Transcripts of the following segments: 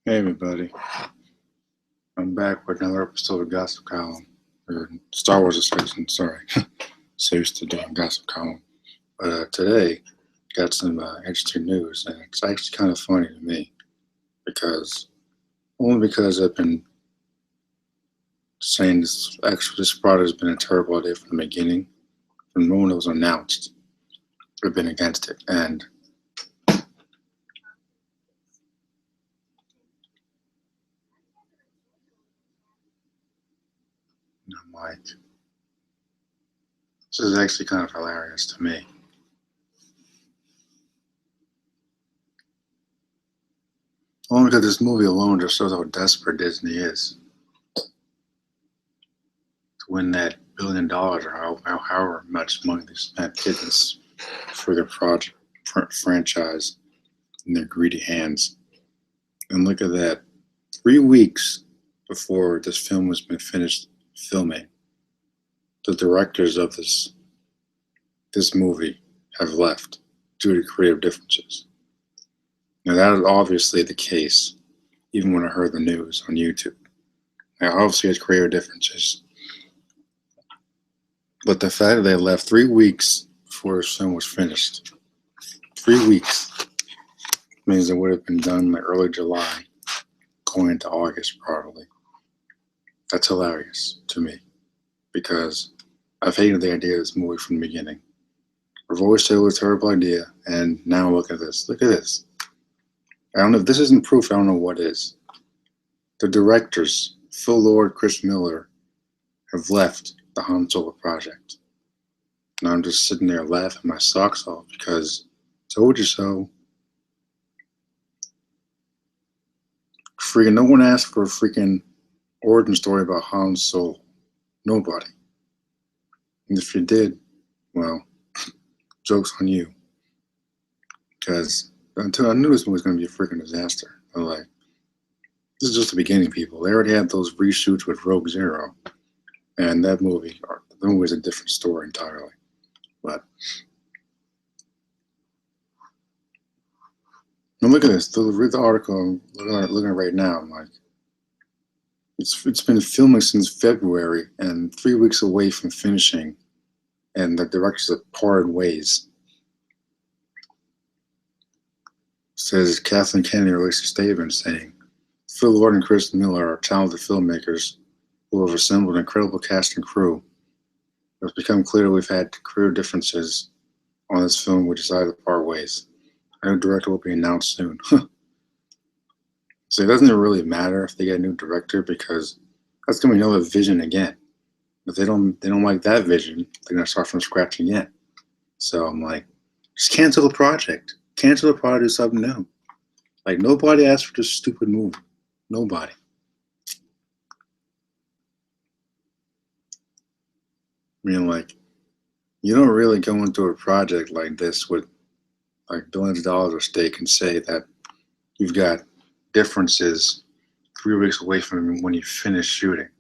Hey everybody, I'm back with another episode of Gossip Column, or Star Wars discussion, sorry. So used to doing Gossip Column. But today, got some interesting news, and it's actually kind of funny to me, because, only because I've been saying this product has been a terrible idea from the beginning. From the moment it was announced, I've been against it, and I'm like, this is actually kind of hilarious to me. Only because this movie alone just shows how desperate Disney is to win that $1 billion or however much money they spent getting this for their project franchise in their greedy hands. And look at that. 3 weeks before this film has been finished filming, the directors of this movie have left due to creative differences. Now that is obviously the case, even when I heard the news on YouTube. Now obviously it's creative differences. But the fact that they left 3 weeks before this film was finished, 3 weeks, means it would have been done in early July, going into August probably. That's hilarious to me because I've hated the idea of this movie from the beginning. I've always said it was a terrible idea, and now look at this. Look at this. I don't know if this isn't proof. I don't know what is. The directors, Phil Lord, Chris Miller, have left the Han Solo project. And I'm just sitting there laughing my socks off because told you so. Freaking no one asked for a freaking origin story about Han Solo. Nobody. And if you did, well, joke's on you. Because until I knew this movie was going to be a freaking disaster. I'm like, this is just the beginning, people. They already had those reshoots with Rogue Zero. And the movie is a different story entirely. But now look at this. Read the article. I'm looking at it right now. I'm like, it's been filming since February and 3 weeks away from finishing, and the directors have parted ways. Says Kathleen Kennedy released a statement saying, Phil Lord and Chris Miller are talented filmmakers who have assembled an incredible cast and crew. It's become clear that we've had career differences on this film. We decided to part ways. A new director will be announced soon. So it doesn't really matter if they get a new director because that's gonna be another vision again. If they don't like that vision, they're gonna start from scratch again. So I'm like, just cancel the project. Cancel the project, do something new. Like nobody asked for this stupid movie. Nobody. I mean, like, you don't really go into a project like this with like billions of dollars at stake and say that you've got differences 3 weeks away from when you finish shooting.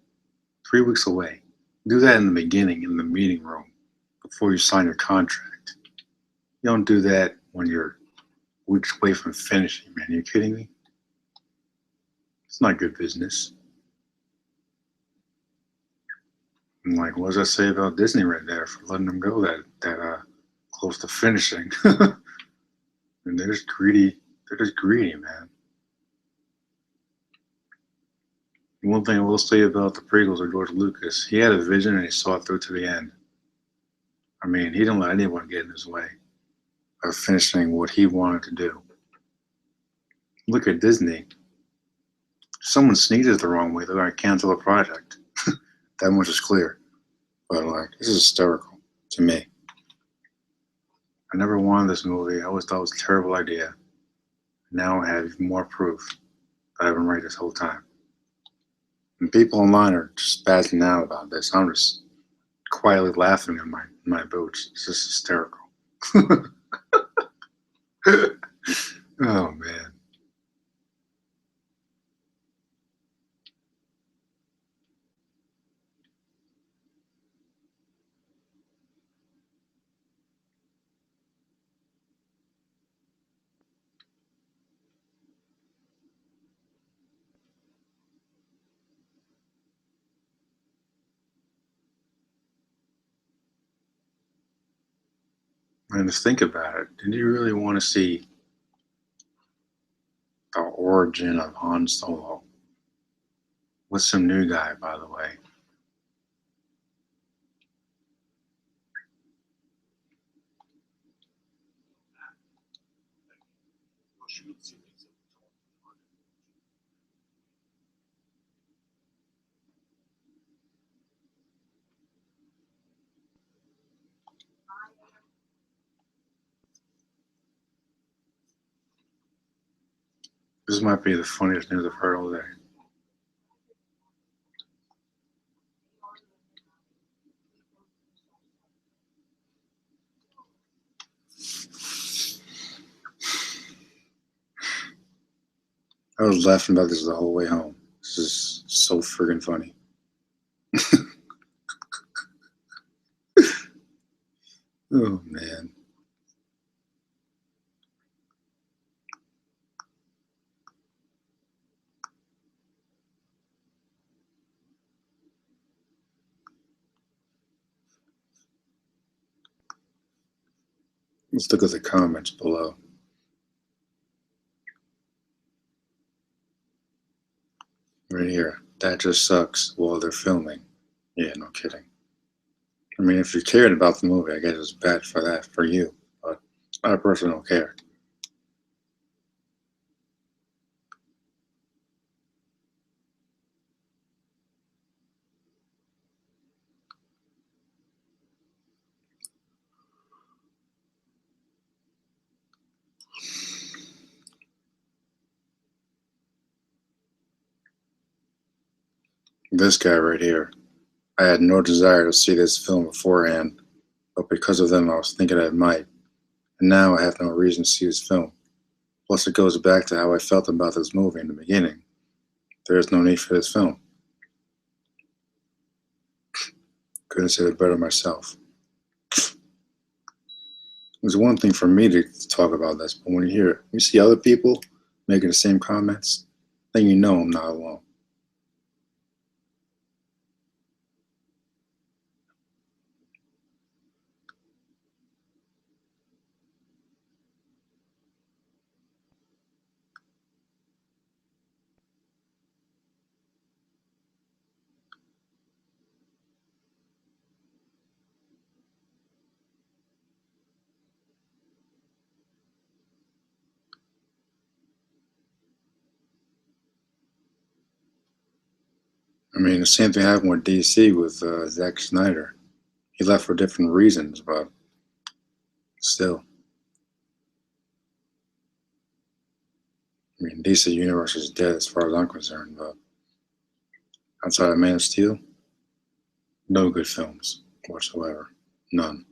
3 weeks away. Do that in the beginning, in the meeting room, before you sign your contract. You don't do that when you're weeks away from finishing, man. Are you kidding me? It's not good business. I'm like, what does that say about Disney right there for letting them go that close to finishing? And they're just greedy. They're just greedy, man. One thing I will say about the prequels of George Lucas, he had a vision and he saw it through to the end. I mean, he didn't let anyone get in his way of finishing what he wanted to do. Look at Disney. If someone sneezes the wrong way, they're going to cancel the project. That much is clear. But, like, this is hysterical to me. I never wanted this movie. I always thought it was a terrible idea. Now I have even more proof that I've been right this whole time. And people online are just spazzing out about this. I'm just quietly laughing in my boots. It's just hysterical. Oh, man. And to think about it, did you really want to see the origin of Han Solo with some new guy, by the way? This might be the funniest news I've heard all day. I was laughing about this the whole way home. This is so friggin' funny. Oh man. Let's look at the comments below. Right here. That just sucks while they're filming. Yeah, no kidding. I mean, if you cared about the movie, I guess it's bad for that, for you. But I personally don't care. This guy right here. I had no desire to see this film beforehand, but because of them, I was thinking I might. And now I have no reason to see this film. Plus, it goes back to how I felt about this movie in the beginning. There is no need for this film. Couldn't say it better myself. It's one thing for me to talk about this, but when you see other people making the same comments, then you know I'm not alone. I mean, the same thing happened with DC with Zack Snyder. He left for different reasons, but still. I mean, DC Universe is dead as far as I'm concerned, but outside of Man of Steel, no good films whatsoever. None.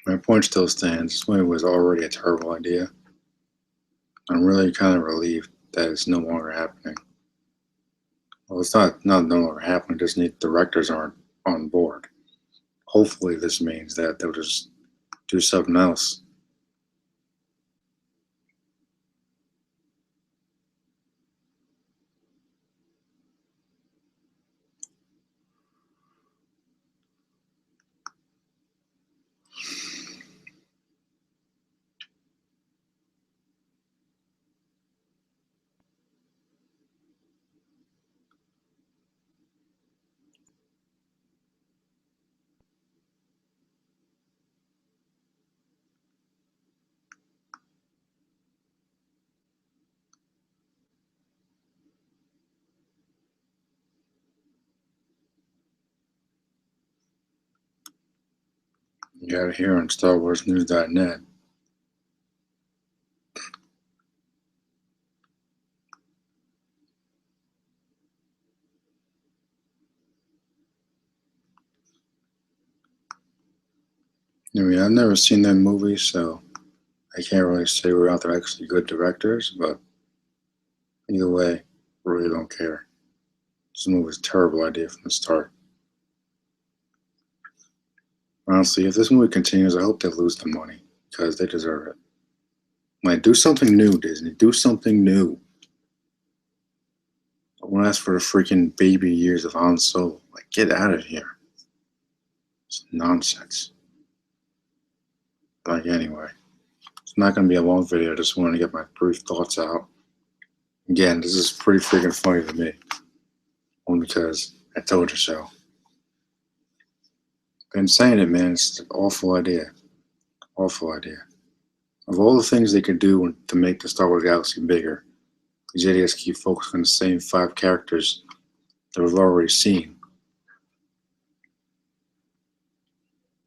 My point still stands. This movie was already a terrible idea. I'm really kind of relieved that it's no longer happening. Well, it's not no longer happening. Just need directors aren't on board. Hopefully, this means that they'll just do something else. You got it here on StarWarsNews.net. I mean, I've never seen that movie, so I can't really say we're out there actually good directors, but either way, really don't care. This movie was a terrible idea from the start. Honestly, if this movie continues, I hope they lose the money because they deserve it. Like, do something new, Disney. Do something new. I won't ask for the freaking baby years of Han Solo. Like, get out of here. It's nonsense. Like, anyway, it's not going to be a long video. I just wanted to get my brief thoughts out. Again, this is pretty freaking funny to me. Only because I told you so. Been saying it, man. It's an awful idea. Awful idea. Of all the things they could do to make the Star Wars galaxy bigger, these idiots keep focusing on the same 5 characters that we've already seen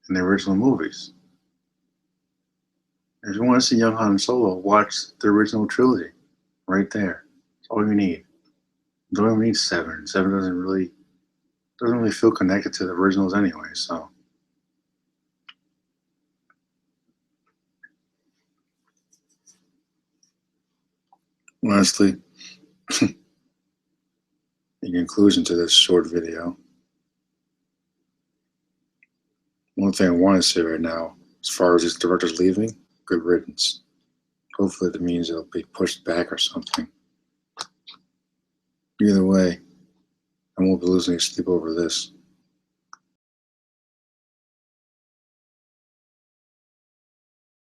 in the original movies. If you want to see young Han Solo, watch the original trilogy. Right there. That's all you need. You don't even need 7. 7 doesn't really feel connected to the originals anyway, so. Honestly, in conclusion to this short video, one thing I want to say right now, as far as these directors leaving, good riddance. Hopefully that means it'll be pushed back or something. Either way, I won't be losing sleep over this.